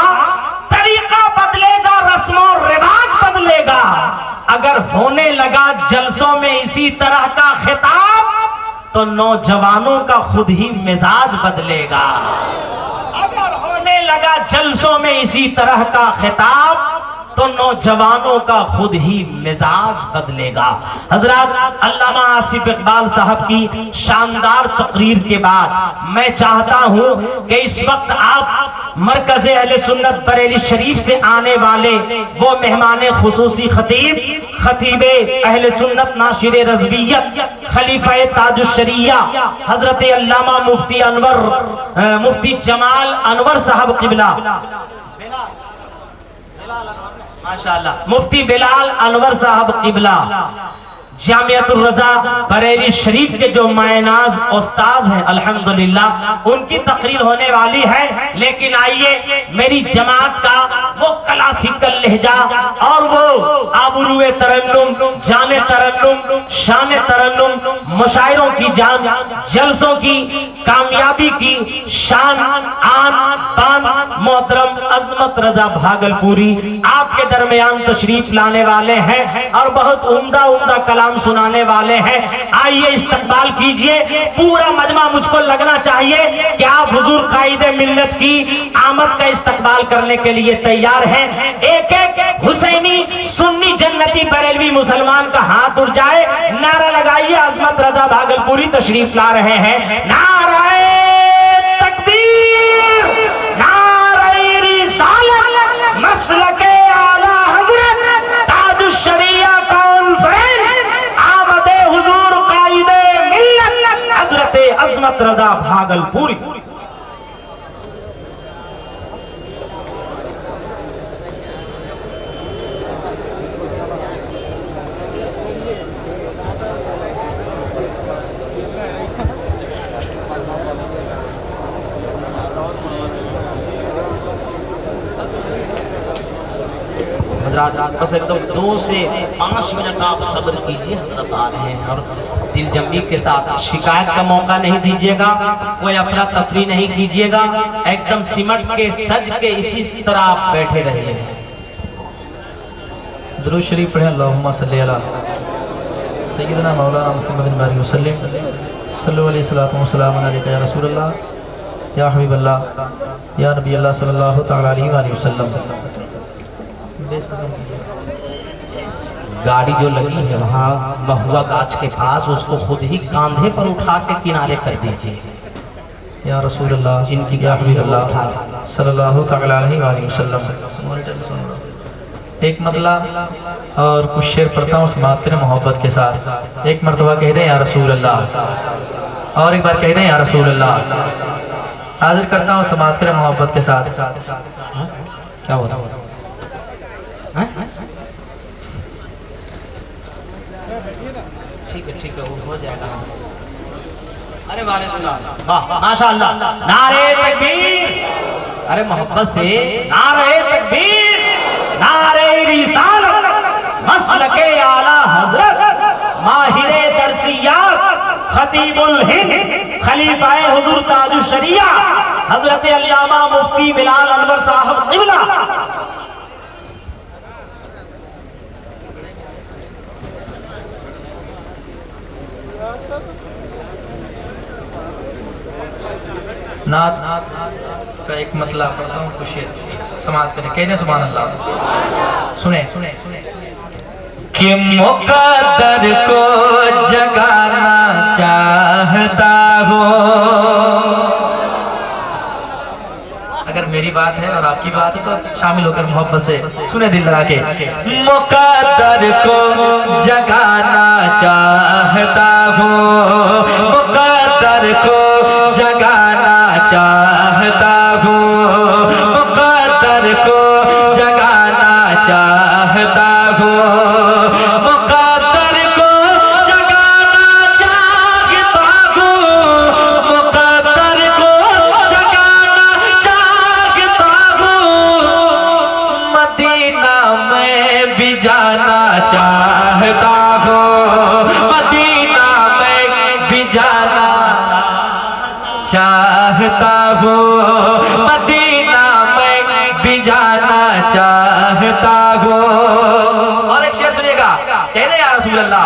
S1: तरीका बदलेगा, रस्मों रिवाज बदलेगा। अगर होने लगा जलसों में इसी तरह का खिताब तो नौजवानों का खुद ही मिजाज बदलेगा। अगर होने लगा जलसों में इसी तरह का खिताब तो नौजवानों का खुद ही मिजाज बदलेगा। हजरत अल्लामा आसिफ इकबाल साहब की शानदार तकरीर के बाद मैं चाहता हूं कि इस वक्त आप मरकज़े अहले सुन्नत बरेली शरीफ से आने वाले वो मेहमान खुसूसी खतीब अहले सुन्नत नाशिर रज़वियत खलीफा ताजुश शरिया हजरत अल्लामा मुफ्ती जमाल अनवर साहब किबला माशाअल्लाह मुफ्ती बिलाल अनवर साहब किबला जामियातुर रज़ा बरेली शरीफ के जो मायनाज उस्ताद हैं अल्हम्दुलिल्लाह उनकी तकरीर होने वाली है। लेकिन आइए मेरी जमात का वो क्लासिकल लहजा और वो आबरूए तरन्नुम जाने तरन्नुम शान तरन्नुम मुशायरों की जान जलसों की कामयाबी की शान आन बान मोहतरम अजमत रजा भागलपुरी आपके दरमियान तशरीफ लाने वाले हैं और बहुत उम्दा उम्दा कलाम सुनाने वाले हैं। आइए इस्तकबाल कीजिए। पूरा मजमा मुझको लगना चाहिए कि आप हुजूर कायदे मिल्लत की आमद का इस्तकबाल करने के लिए तैयार हैं। एक एक हुसैनी सुन्नी जन्नती बरेलवी मुसलमान का हाथ उठ जाए, नारा लगाइए। अजमत रजा भागलपुरी तशरीफ ला रहे हैं। नाराए तकबीर, नाराए रिसालत, मसलके आला हजरत ताजुश शरिया कॉन्फ्रेंस आमदे हुजूर कायदे मिल्लत हजरत अजमत रजा भागलपुरी। बस एकदम 2 से 5 मिनट आप सब्र कीजिए। हजरत आ रहे हैं और दिल जमी के साथ शिकायत का मौका नहीं दीजिएगा, कोई अफरा तफरी नहीं कीजिएगा। एकदम सिमट के सज के इसी तरह आप बैठे रहिए।
S3: दुरूद शरीफ पढ़ें। अल्लाहुम्मा सल्ली अला सय्यिदना मौलाना मुहम्मदिन बारिक वसल्लम सल्लल्लाहु अलैहि वसल्लम अलैका या रसूल अल्लाह या हबीब अल्लाह या नबी अल्लाह सल्लल्लाहु तआला अलैहि वसल्लम।
S1: गाड़ी जो लगी है वहाँ महुआ गाछ के पास उसको खुद ही कांधे पर उठा के किनारे कर दीजिए।
S3: या रसूल अल्लाह
S1: जिनकी
S3: या हबीब
S1: उठा
S3: अल्लाह सल्लल्लाहु तआला अलैहि वसल्लम। एक मतला और कुछ शेर पढ़ता हूँ समाअत करें मोहब्बत के साथ। एक मरतबा कह दें या रसूल अल्लाह, और एक बार कह दें या रसूल अल्लाह। हाजिर करता हूँ समाअत करें मोहब्बत के साथ।
S1: क्या हो रहा है? ठीक है वो हो जाएगा। अरे वाह माशाअल्लाह, नारे तकबीर। अरे मोहब्बत से नारे तकबीर। नारे रिसालत मसलके आला हजरत माहिरे दरसियात खतीबुल हिंद खलीफाए हुजूर ताजुश शरिया हजरत अल्लामा मुफ्ती बिलाल अनवर साहब क़िबला।
S3: नात का एक मतलब पढ़ता हूँ, कुछ शेर समाज करें, कह दें सुभान अल्लाह। सुने कि मुक़द्दर को जगाना चाहता हो, अगर मेरी बात है और आपकी बात है तो शामिल होकर मोहब्बत से सुने दिल लगा के। मुक़द्दर को जगाना चाहता हो, मुक़द्दर को जगाना चाहता हो, मुक़द्दर को जगाना चाहता हो, मुक़द्दर को जगाना चाहता हो, मुक़द्दर को जगाना चाहता हो, मदीना में भी जाना चाहता हो, मदीना में भी जाना चाहता हो, मदीना में भी जाना चाहता हो। और एक शेर सुनिएगा, कह दे या रसूल अल्लाह,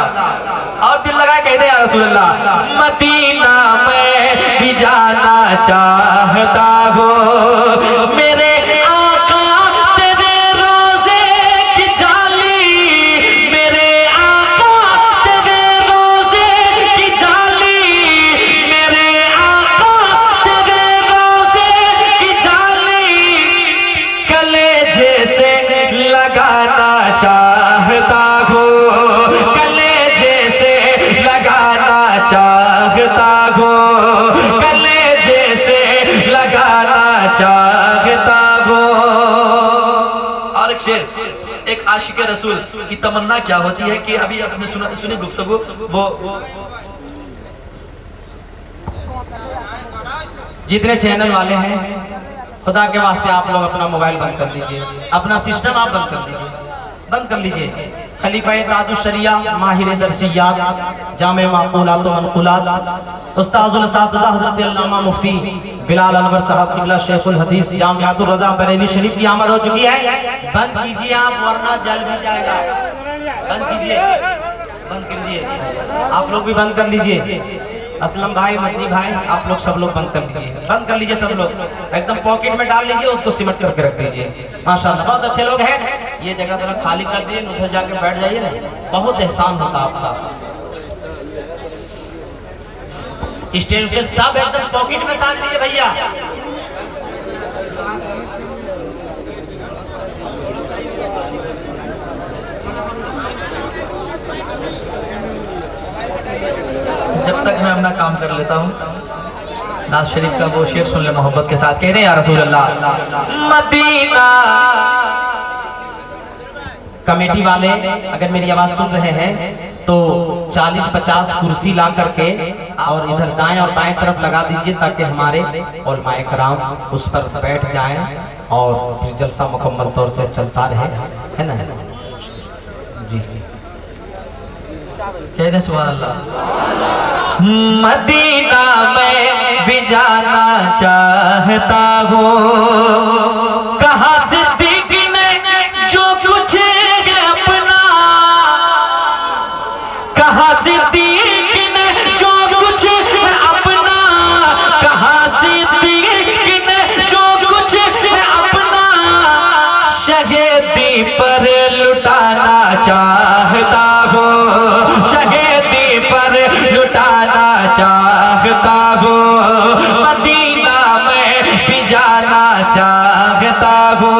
S3: और दिल लगाए कह दे या रसूल अल्लाह। मदीना में भी जाना चाहता हो, मेरे आका तेरे रोजे की जाली, मेरे आका तेरे रोजे की जाली, मेरे आका तेरे रोजे की जाली, कलेजे से लगाना चाहता हो, कलेजे से लगाना चाहता हो, कलेजे से लगाना चाहता हो। और एक शेर, एक आशिक रसूल की तमन्ना क्या होती है कि अभी आपने सुनी गुफ्तगू, वो
S1: जितने चैनल वाले हैं खुदा के वास्ते आप लोग अपना मोबाइल बंद कर लीजिए, अपना सिस्टम आप बंद कर लीजिए, बंद कर लीजिए। खलीफाए ताजुश शरिया माहिर दरसियात जामे माक़ूलात व मनक़ूलात उस्ताज़ुल असातिज़ा हज़रत अल्लामा मुफ्ती बिलाल अनवर साहब क़िबला शेखुल हदीस जामिअतुर रज़ा बरेली शरीफ की आमद हो चुकी है। बंद कीजिए आप, वरना जल भी जाएगा। बंद कीजिए, बंद कीजिए, आप लोग भी बंद कर लीजिए। असलम भाई, मदनी भाई, आप लोग सब लोग बंद कर लीजिए, बंद कर लीजिए सब लोग, एकदम पॉकेट में डाल लीजिए, उसको सिमट करके रख दीजिए। माशाअल्लाह बहुत अच्छे लोग हैं। ये जगह थोड़ा खाली कर दिए, उधर जाके बैठ जाइए ना, बहुत एहसान होता आपका। स्टेज से सब एकदम पॉकेट में साथ लीजिए भैया।
S3: जब तक मैं अपना काम कर लेता हूँ, नाज शरीफ का वो शेर सुन ले मोहब्बत के साथ, कह दे या रसूल अल्लाह। मदीना
S1: कमेटी वाले अगर मेरी आवाज सुन रहे हैं तो 40-50 कुर्सी ला करके और इधर दाएं और बाएं तरफ लगा दीजिए, ताकि हमारे उलमाए कराम उस पर बैठ जाएं और फिर जलसा मुकम्मल तौर से चलता रहे, है ना जी।
S3: कह दे सुभान अल्लाह। मदीना में भी जाना चाहता हो, कहा सिद्दीक ने जो कुछ है अपना, कहा सिद्दीक ने जो कुछ है अपना, कहा सिद्दीक ने जो कुछ है अपना, शहीदी पर लुटाना चाहता हो, शहीदी पर लुटाना चाहता हो, मदीना में भी जाना चाहता हो।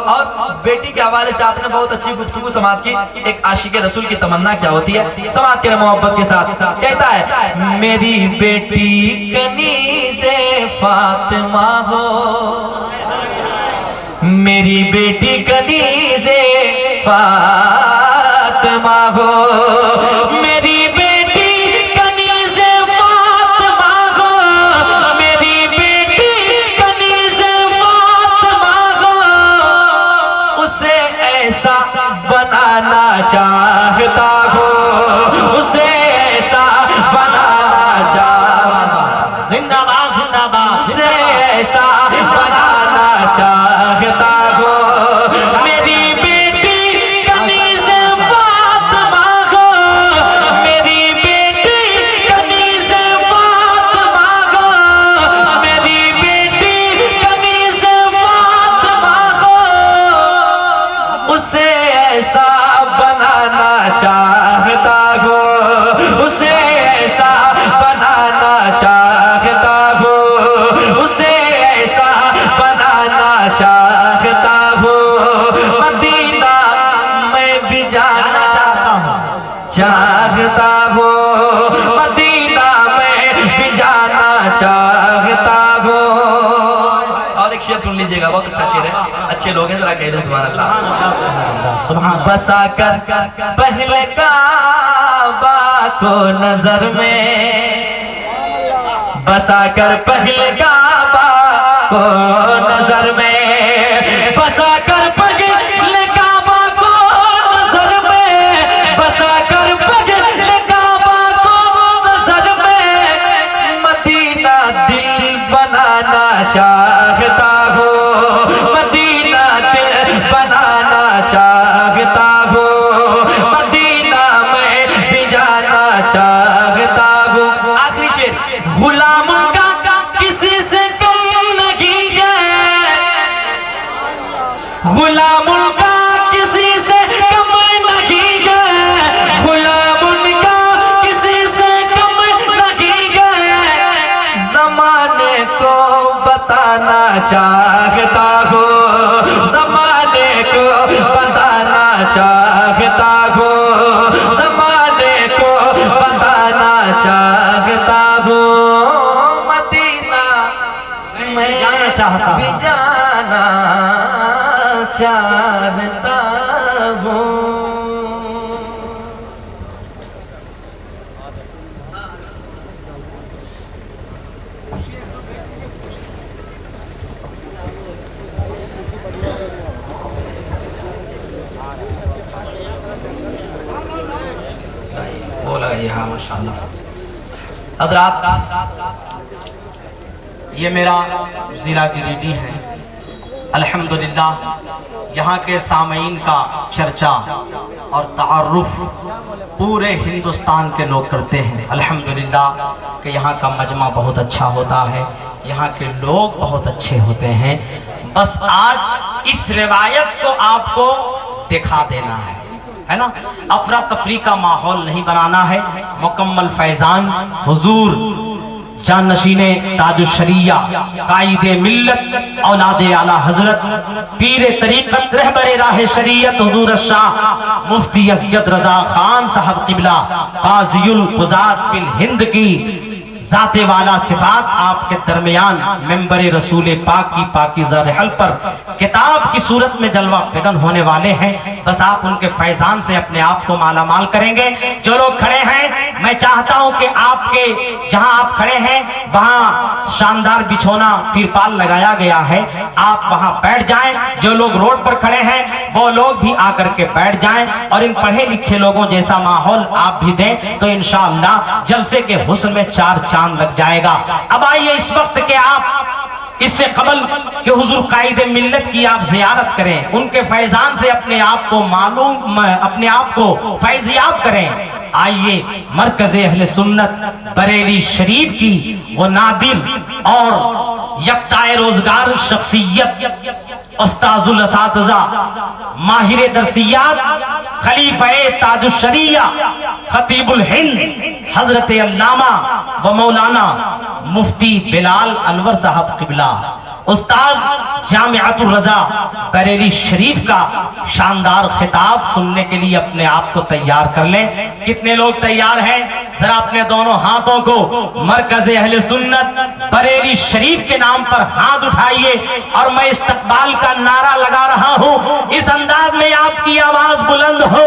S3: और बेटी के हवाले से आपने बहुत अच्छी गुफ्तगू समाज की। एक आशिक रसूल की तमन्ना क्या होती है, समाज के मोहब्बत के साथ कहता है, मेरी बेटी कनी से फातिमा हो, मेरी बेटी कनी से फातिमा हो, मेरी बेटी कनी से फातिमा हो, मेरी बेटी कनी से फातिमा हो, ऐसा बनाना चाहता हूँ, उसे ऐसा बनाना चाहता,
S1: जिंदाबाद जिंदाबाद,
S3: उसे ऐसा बनाना चाहता हूँ। मेरी बेटी कनीज़ फातिमा को, मेरी बेटी कनीज़ फातिमा को, मेरी बेटी कनीज़ फातिमा को, उसे ऐसा बनाना चाहता हूँ, उसे ऐसा बनाना चाहता हूँ, उसे ऐसा बनाना चाहता हूँ। मदीना मैं भी जाना
S1: चाहता हूँ,
S3: चाहता हूँ, मदीना मैं भी जाना चाहता हूँ। और एक शेर सुन लीजिएगा, बहुत अच्छा शेर है, अच्छे लोग हैं, जरा कह दे सुभान अल्लाह।
S1: सुभान।
S3: बसा कर पहले काबा को नजर में, बसा कर पहले काबा को नजर में, बसा कर पहले काबा को नजर में, बसा कर पहले काबा को नजर में, मदीना दिल बनाना चाहता हूँ, मदीना दिल बनाना चाहता हूँ, मदीना मैं भी जाना चाहता हूँ। आखिरी शेर, गुलाम उनका किसी से कम नहीं है, गुलाम उनका किसी से कम नहीं है, गुलाम उनका किसी से कम नहीं है। जमाने को बताना चाहता हूँ, जमाने को बताना चाहता हूँ, जमाने को बताना चाहता हूँ। मदीना मैं
S1: जाना चाहता
S3: भी
S1: हूँ,
S3: जाना चाहता हूँ।
S1: बोला यहाँ माशाल्लाह। हज़रात, ये मेरा ज़िला गिरिडीह है। अल्हम्दुलिल्लाह यहाँ के सामीन का चर्चा और तारुफ पूरे हिंदुस्तान के लोग करते हैं। अल्हम्दुलिल्लाह कि यहाँ का मजमा बहुत अच्छा होता है, यहाँ के लोग बहुत अच्छे होते हैं। बस आज इस रिवायत को आपको दिखा देना है ना, अफरा तफरी का माहौल नहीं बनाना है। मुकम्मल फैजान हुजूर जानशीने ताजुशरिया कायदे मिल्लत औलादे आला हजरत पीरे तरीक़त रहबरे राह शरीयत हुजूर शाह मुफ्ती असजद रजा खान साहब किबला काज़ियुल क़ुज़ात फिल हिंद की जाते वाला सिफात आपके दरमियान मेंबर रसूल पाक की पाकीज़ा रहल पर किताब की सूरत में जलवा फिगन होने वाले हैं। बस आप उनके फैजान से अपने आप को माला माल करेंगे। जो लोग खड़े हैं, मैं चाहता हूं कि आपके जहां आप खड़े हैं वहां शानदार बिछोना तिरपाल लगाया गया है, आप वहां बैठ जाएं। जो लोग रोड पर खड़े हैं वो लोग भी आकर के बैठ जाएं और इन पढ़े लिखे लोगों जैसा माहौल आप भी दें तो इंशाअल्लाह जलसे के हुस्न में चार चांद लग जाएगा। अब आइए इस वक्त के आप इससे कबल कि हुजूर कायदे मिल्लत की आप जियारत करें, उनके फैजान से अपने आप को मालूम, अपने आप को फैज़याब करें। आइए मरकज़े अहले सुन्नत बरेली शरीफ की वो नादिर और यक्ताए रोजगार शख्सियत उस्ताजुल असातिज़ा माहिर दरसियात खलीफे ताजुशरिया खतीबुल हिंद हजरत अल्लामा व मौलाना मुफ्ती बिलाल अनवर साहब किबला उस्ताद जामिअतुर रजा बरेली शरीफ का शानदार खिताब सुनने के लिए अपने आप को तैयार कर लें। कितने लोग तैयार हैं? जरा अपने दोनों हाथों को मरकज़े अहले सुन्नत बरेली शरीफ के नाम पर हाथ उठाइए और मैं इस्तकबाल का नारा लगा रहा हूं। इस अंदाज में आपकी आवाज बुलंद हो,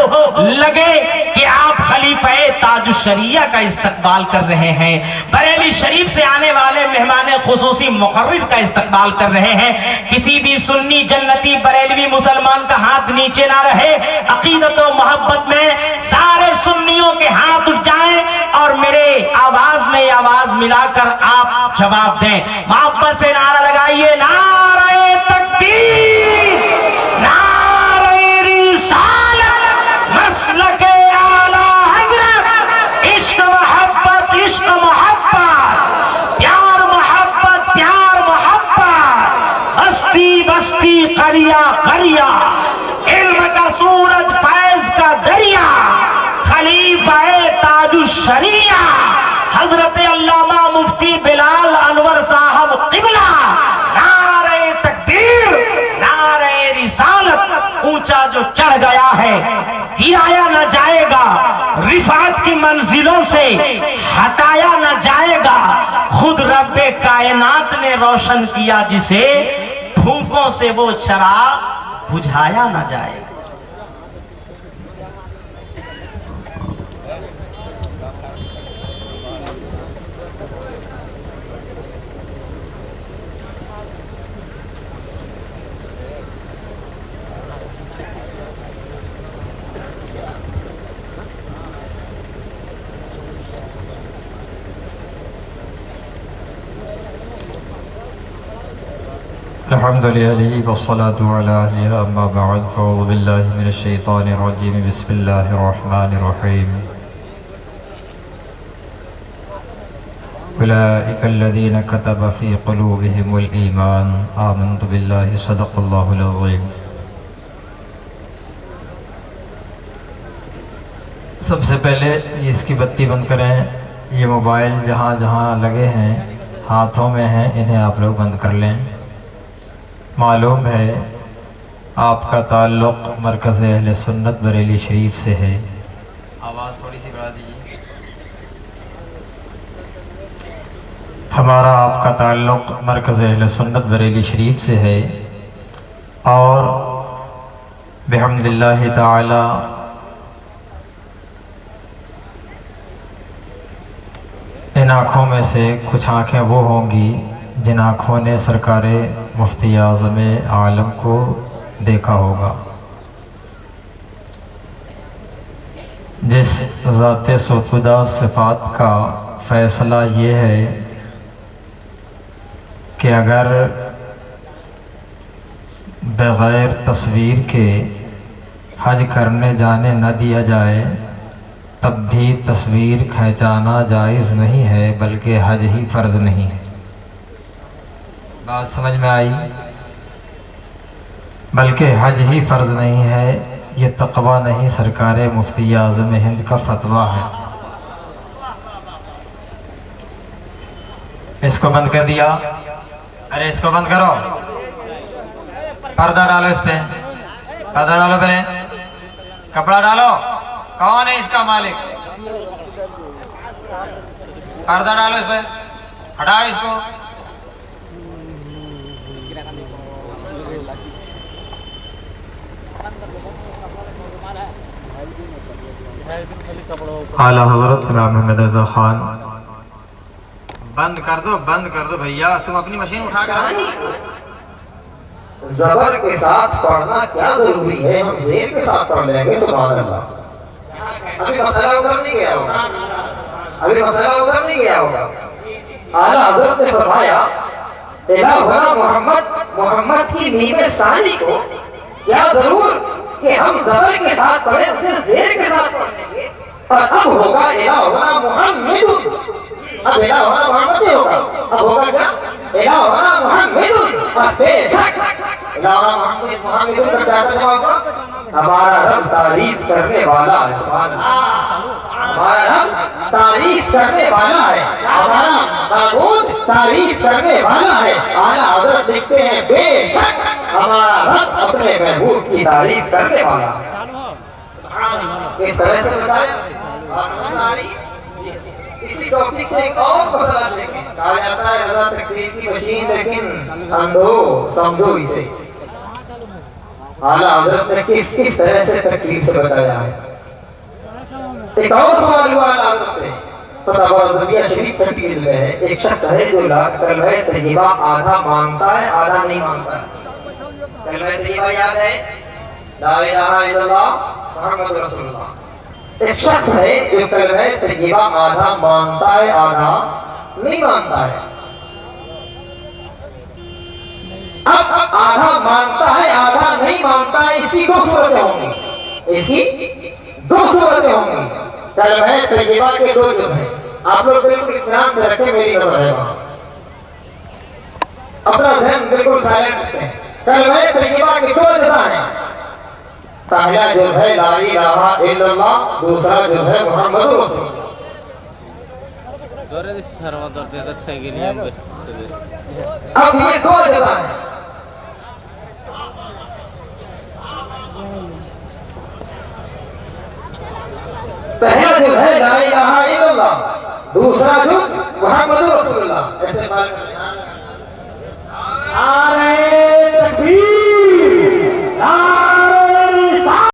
S1: लगे कि आप खलीफे ताज ताजुश्शरिया का इस्तकबाल कर रहे हैं, बरेली शरीफ से आने वाले मेहमान खुसूसी मुकर्रिर का इस्तकबाल कर रहे हैं। किसी भी सुन्नी जन्नती बरेलवी मुसलमान का हाथ नीचे ना रहे। अकीदत और मोहब्बत में सारे सुन्नियों के हाथ उठ जाएं और मेरे आवाज में आवाज मिलाकर आप जवाब दें। मोहब्बत से नारा लगाइए, नारे तकबीर, नारे रिसालत, मसलके आला हजरत, इश्क मोहब्बत, इश्क मोहब्बत, प्यार मोहब्बत, प्यार मोहब्बत, बस्ती बस्ती, करिया करिया, इल्म का सूरज, फैज का दरिया, खलीफा ताजुश्शरिया हजरत अल्लामा मुफ्ती बिलाल अनवर साहब किबला। नारे तकबीर, नारे रिसालत। ऊंचा जो चढ़ गया है गिराया न जाएगा, रिफात की मंजिलों से हटाया न जाएगा। खुद रब्बे कायनात ने रोशन किया जिसे, फूंकों से वो चराग बुझाया न जाएगा।
S4: अल्हम्दुलिल्लाह वस्सलातु अला अहलिहा अम्मा बअद फ़अऊज़ु बिल्लाहि मिनश शैतानिर रजीम बिस्मिल्लाहिर रहमानिर रहीम। उलाइका अल्लज़ीना कतब फ़ी क़ुलूबिहिमुल ईमान आमन्तु बिल्लाहि सदक़ल्लाहुल अज़ीम। सबसे पहले इसकी बत्ती बंद करें। ये मोबाइल जहाँ जहाँ लगे हैं हाथों में हैं, इन्हें आप लोग बंद कर लें। मालूम है आपका ताल्लुक़ मरकज़ अहले सुन्नत बरेली शरीफ से है। आवाज़ थोड़ी सी बढ़ा दीजिए। हमारा आपका ताल्लुक़ मरकज़ अहले सुन्नत बरेली शरीफ से है और बिहम्दिल्लाहि ताला इन आँखों में से कुछ आँखें वो होंगी जिन आँखों ने सरकारे मुफ्ती आज़म आलम को देखा होगा। जिस ज़ाते सुखुदा सिफ़ात का फ़ैसला ये है कि अगर बग़ैर तस्वीर के हज करने जाने न दिया जाए तब भी तस्वीर खींचाना जायज़ नहीं है, बल्कि हज ही फ़र्ज़ नहीं है। बात समझ में आई? बल्कि हज ही फ़र्ज़ नहीं है, ये तक़वा नहीं, सरकारे मुफ्ती आज़म हिंद का फतवा है। इसको बंद कर दिया। अरे इसको बंद करो, पर्दा डालो, इस पे पर्दा डालो, पहले कपड़ा डालो। कौन है इसका मालिक? पर्दा डालो, इस पे हटाओ इसको। आला हज़रत इमाम अहमद रज़ा खान। बंद कर दो, बंद कर दो भैया, तुम अपनी मशीन उठा कर।
S5: ज़बर के साथ पढ़ना क्या जरूरी है, हम ज़ेर के साथ पढ़ लेंगे। सुभान अल्लाह। अभी मसला उधर नहीं गया होगा, अभी मसला उधर नहीं गया होगा। आला हज़रत ने फरमाया इलाहुना मोहम्मद, मोहम्मद की मीम सानी को क्या जरूर कि हम ज़बर के साथ पढ़े, उसे ज़ेर के साथ पढ़ लेंगे। और अब होगा इलाहुना मोहम्मद, अब इलाहुना मोहम्मद नहीं होगा, अब होगा क्या? इलाहुना मोहम्मद। और बेशक इलाहुना मोहम्मद, मोहम्मद का क्या तर्जुमा होगा? हमारा रब तारीफ करने वाला है। सुभान अल्लाह। हमारा रब तारीफ करने वाला है, हमारा माबूद तारीफ करने वाला है। आला हज़रत लिखते हैं बेशक हमारा रब अपने महबूब की तारीफ करने वाला है। इस तरह से बताया। इसी टॉपिक में एक और मसला देखें। कहा जाता है रज़ा तकबीर की मशीन, लेकिन अंधो समझो इसे। आला हज़रत ने किस किस तरह से तकबीर से बताया है। एक और सवाल हुआ हज़रत से, फतवा रज़विया शरीफ 30 जिल्द में है, एक शख्स है जो कलमा तय्यबा आधा मानता है आधा नहीं मानता है। कलमा तय्यबा याद है, ला इलाहा इल्लल्लाह मुहम्मद रसूलुल्लाह। एक शख्स है जो कलमा तय्यबा आधा मानता है आधा नहीं मानता है। अब आधा मानता है आधा नहीं मानता है, इसकी दो सूरतें होंगी, इसकी दो सूरतें होंगी। कलमा तय्यबा के दो जुज़ हैं, आप लोग बिल्कुल इत्मीनान से रखें, मेरी नजर है वहां, अपना ज़हन बिल्कुल साइलेंट रखें। कलमा तय्यबा के दो जुज़ हैं, पहला जुज़ है ला इलाहा इल्लल्लाह, दूसरा जुज़ है मुहम्मद रसूलुल्लाह। अब ये दो जुज़ हैं, पहला जुज़ है ला इलाहा इल्लल्लाह, दूसरा जुज़ मुहम्मद रसूलुल्लाह। ऐसे बात
S1: आ रहे